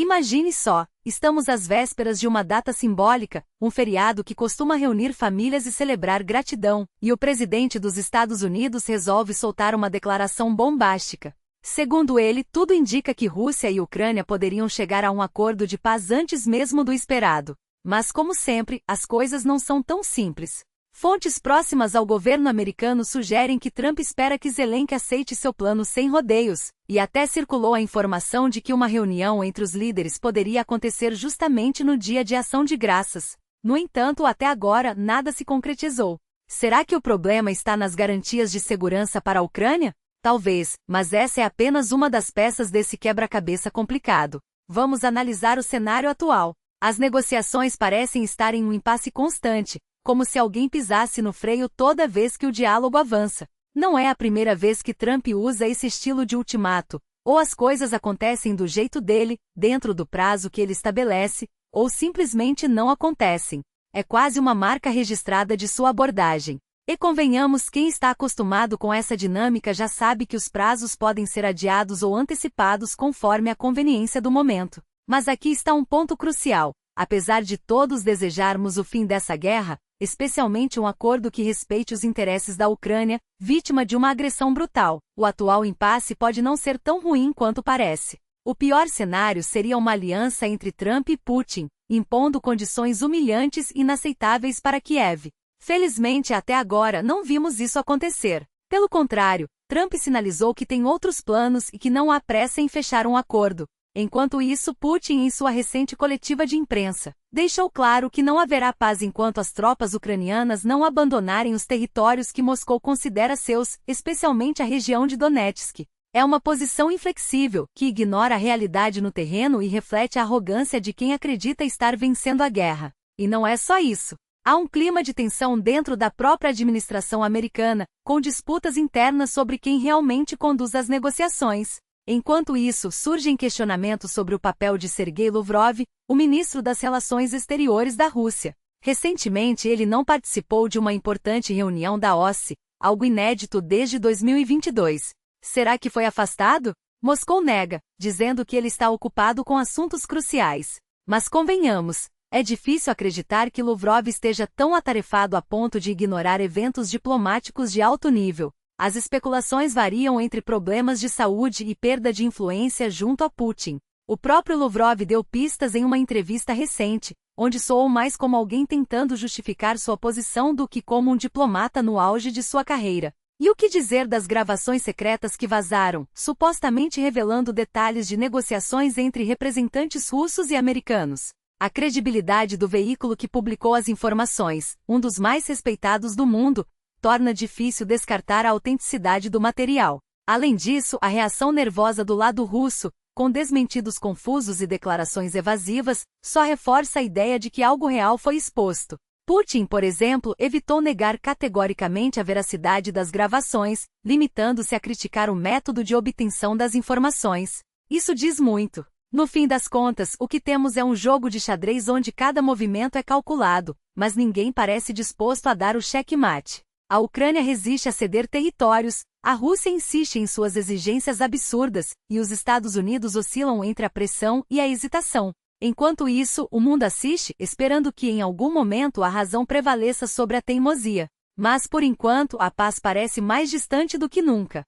Imagine só, estamos às vésperas de uma data simbólica, um feriado que costuma reunir famílias e celebrar gratidão, e o presidente dos Estados Unidos resolve soltar uma declaração bombástica. Segundo ele, tudo indica que Rússia e Ucrânia poderiam chegar a um acordo de paz antes mesmo do esperado. Mas como sempre, as coisas não são tão simples. Fontes próximas ao governo americano sugerem que Trump espera que Zelensky aceite seu plano sem rodeios, e até circulou a informação de que uma reunião entre os líderes poderia acontecer justamente no dia de Ação de Graças. No entanto, até agora, nada se concretizou. Será que o problema está nas garantias de segurança para a Ucrânia? Talvez, mas essa é apenas uma das peças desse quebra-cabeça complicado. Vamos analisar o cenário atual. As negociações parecem estar em um impasse constante, como se alguém pisasse no freio toda vez que o diálogo avança. Não é a primeira vez que Trump usa esse estilo de ultimato. Ou as coisas acontecem do jeito dele, dentro do prazo que ele estabelece, ou simplesmente não acontecem. É quase uma marca registrada de sua abordagem. E convenhamos, quem está acostumado com essa dinâmica já sabe que os prazos podem ser adiados ou antecipados conforme a conveniência do momento. Mas aqui está um ponto crucial. Apesar de todos desejarmos o fim dessa guerra, especialmente um acordo que respeite os interesses da Ucrânia, vítima de uma agressão brutal, o atual impasse pode não ser tão ruim quanto parece. O pior cenário seria uma aliança entre Trump e Putin, impondo condições humilhantes e inaceitáveis para Kiev. Felizmente, até agora não vimos isso acontecer. Pelo contrário, Trump sinalizou que tem outros planos e que não há pressa em fechar um acordo. Enquanto isso, Putin, em sua recente coletiva de imprensa, deixou claro que não haverá paz enquanto as tropas ucranianas não abandonarem os territórios que Moscou considera seus, especialmente a região de Donetsk. É uma posição inflexível, que ignora a realidade no terreno e reflete a arrogância de quem acredita estar vencendo a guerra. E não é só isso. Há um clima de tensão dentro da própria administração americana, com disputas internas sobre quem realmente conduz as negociações. Enquanto isso, surgem questionamentos sobre o papel de Sergei Lavrov, o ministro das Relações Exteriores da Rússia. Recentemente ele não participou de uma importante reunião da OSCE, algo inédito desde 2022. Será que foi afastado? Moscou nega, dizendo que ele está ocupado com assuntos cruciais. Mas convenhamos, é difícil acreditar que Lavrov esteja tão atarefado a ponto de ignorar eventos diplomáticos de alto nível. As especulações variam entre problemas de saúde e perda de influência junto a Putin. O próprio Lavrov deu pistas em uma entrevista recente, onde soou mais como alguém tentando justificar sua posição do que como um diplomata no auge de sua carreira. E o que dizer das gravações secretas que vazaram, supostamente revelando detalhes de negociações entre representantes russos e americanos? A credibilidade do veículo que publicou as informações, um dos mais respeitados do mundo, torna difícil descartar a autenticidade do material. Além disso, a reação nervosa do lado russo, com desmentidos confusos e declarações evasivas, só reforça a ideia de que algo real foi exposto. Putin, por exemplo, evitou negar categoricamente a veracidade das gravações, limitando-se a criticar o método de obtenção das informações. Isso diz muito. No fim das contas, o que temos é um jogo de xadrez onde cada movimento é calculado, mas ninguém parece disposto a dar o checkmate. A Ucrânia resiste a ceder territórios, a Rússia insiste em suas exigências absurdas, e os Estados Unidos oscilam entre a pressão e a hesitação. Enquanto isso, o mundo assiste, esperando que em algum momento a razão prevaleça sobre a teimosia. Mas por enquanto, a paz parece mais distante do que nunca.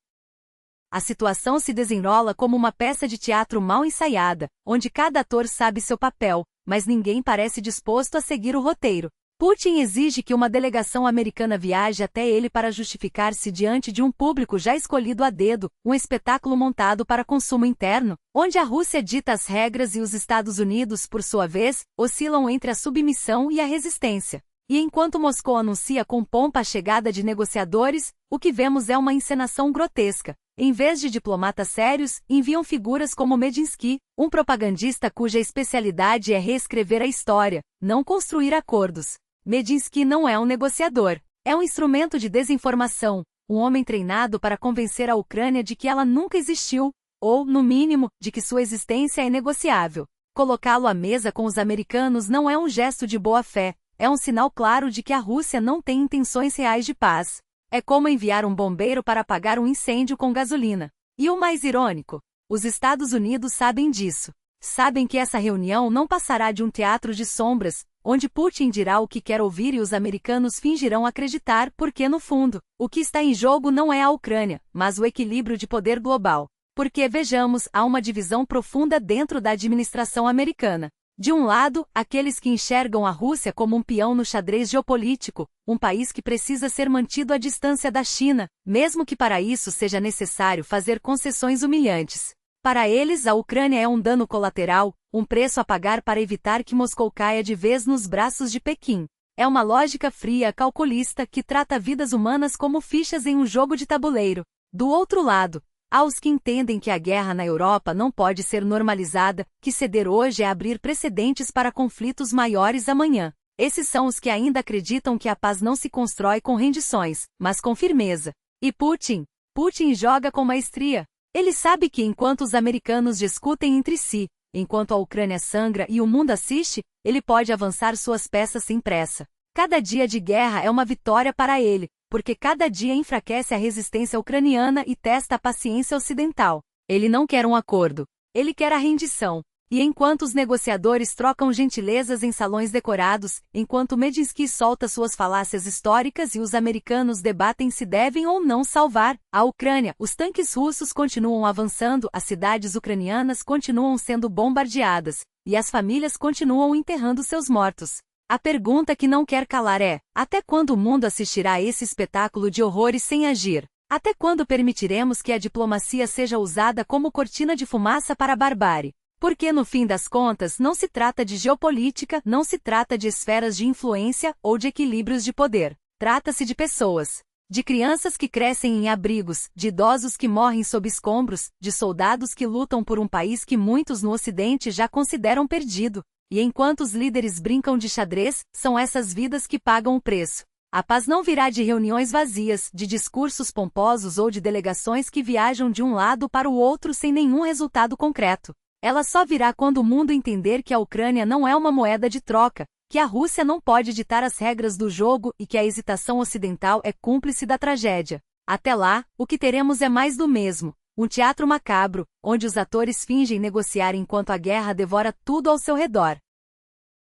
A situação se desenrola como uma peça de teatro mal ensaiada, onde cada ator sabe seu papel, mas ninguém parece disposto a seguir o roteiro. Putin exige que uma delegação americana viaje até ele para justificar-se diante de um público já escolhido a dedo, um espetáculo montado para consumo interno, onde a Rússia dita as regras e os Estados Unidos, por sua vez, oscilam entre a submissão e a resistência. E enquanto Moscou anuncia com pompa a chegada de negociadores, o que vemos é uma encenação grotesca. Em vez de diplomatas sérios, enviam figuras como Medinsky, um propagandista cuja especialidade é reescrever a história, não construir acordos. Medinsky não é um negociador, é um instrumento de desinformação, um homem treinado para convencer a Ucrânia de que ela nunca existiu, ou, no mínimo, de que sua existência é negociável. Colocá-lo à mesa com os americanos não é um gesto de boa-fé, é um sinal claro de que a Rússia não tem intenções reais de paz. É como enviar um bombeiro para apagar um incêndio com gasolina. E o mais irônico, os Estados Unidos sabem disso. Sabem que essa reunião não passará de um teatro de sombras, onde Putin dirá o que quer ouvir e os americanos fingirão acreditar porque, no fundo, o que está em jogo não é a Ucrânia, mas o equilíbrio de poder global. Porque, vejamos, há uma divisão profunda dentro da administração americana. De um lado, aqueles que enxergam a Rússia como um peão no xadrez geopolítico, um país que precisa ser mantido à distância da China, mesmo que para isso seja necessário fazer concessões humilhantes. Para eles, a Ucrânia é um dano colateral, um preço a pagar para evitar que Moscou caia de vez nos braços de Pequim. É uma lógica fria, calculista, que trata vidas humanas como fichas em um jogo de tabuleiro. Do outro lado, há os que entendem que a guerra na Europa não pode ser normalizada, que ceder hoje é abrir precedentes para conflitos maiores amanhã. Esses são os que ainda acreditam que a paz não se constrói com rendições, mas com firmeza. E Putin? Putin joga com maestria. Ele sabe que enquanto os americanos discutem entre si, enquanto a Ucrânia sangra e o mundo assiste, ele pode avançar suas peças sem pressa. Cada dia de guerra é uma vitória para ele, porque cada dia enfraquece a resistência ucraniana e testa a paciência ocidental. Ele não quer um acordo. Ele quer a rendição. E enquanto os negociadores trocam gentilezas em salões decorados, enquanto Medinsky solta suas falácias históricas e os americanos debatem se devem ou não salvar a Ucrânia, os tanques russos continuam avançando, as cidades ucranianas continuam sendo bombardeadas, e as famílias continuam enterrando seus mortos. A pergunta que não quer calar é: até quando o mundo assistirá a esse espetáculo de horrores sem agir? Até quando permitiremos que a diplomacia seja usada como cortina de fumaça para a barbárie? Porque no fim das contas não se trata de geopolítica, não se trata de esferas de influência ou de equilíbrios de poder. Trata-se de pessoas. De crianças que crescem em abrigos, de idosos que morrem sob escombros, de soldados que lutam por um país que muitos no Ocidente já consideram perdido. E enquanto os líderes brincam de xadrez, são essas vidas que pagam o preço. A paz não virá de reuniões vazias, de discursos pomposos ou de delegações que viajam de um lado para o outro sem nenhum resultado concreto. Ela só virá quando o mundo entender que a Ucrânia não é uma moeda de troca, que a Rússia não pode ditar as regras do jogo e que a hesitação ocidental é cúmplice da tragédia. Até lá, o que teremos é mais do mesmo, um teatro macabro, onde os atores fingem negociar enquanto a guerra devora tudo ao seu redor.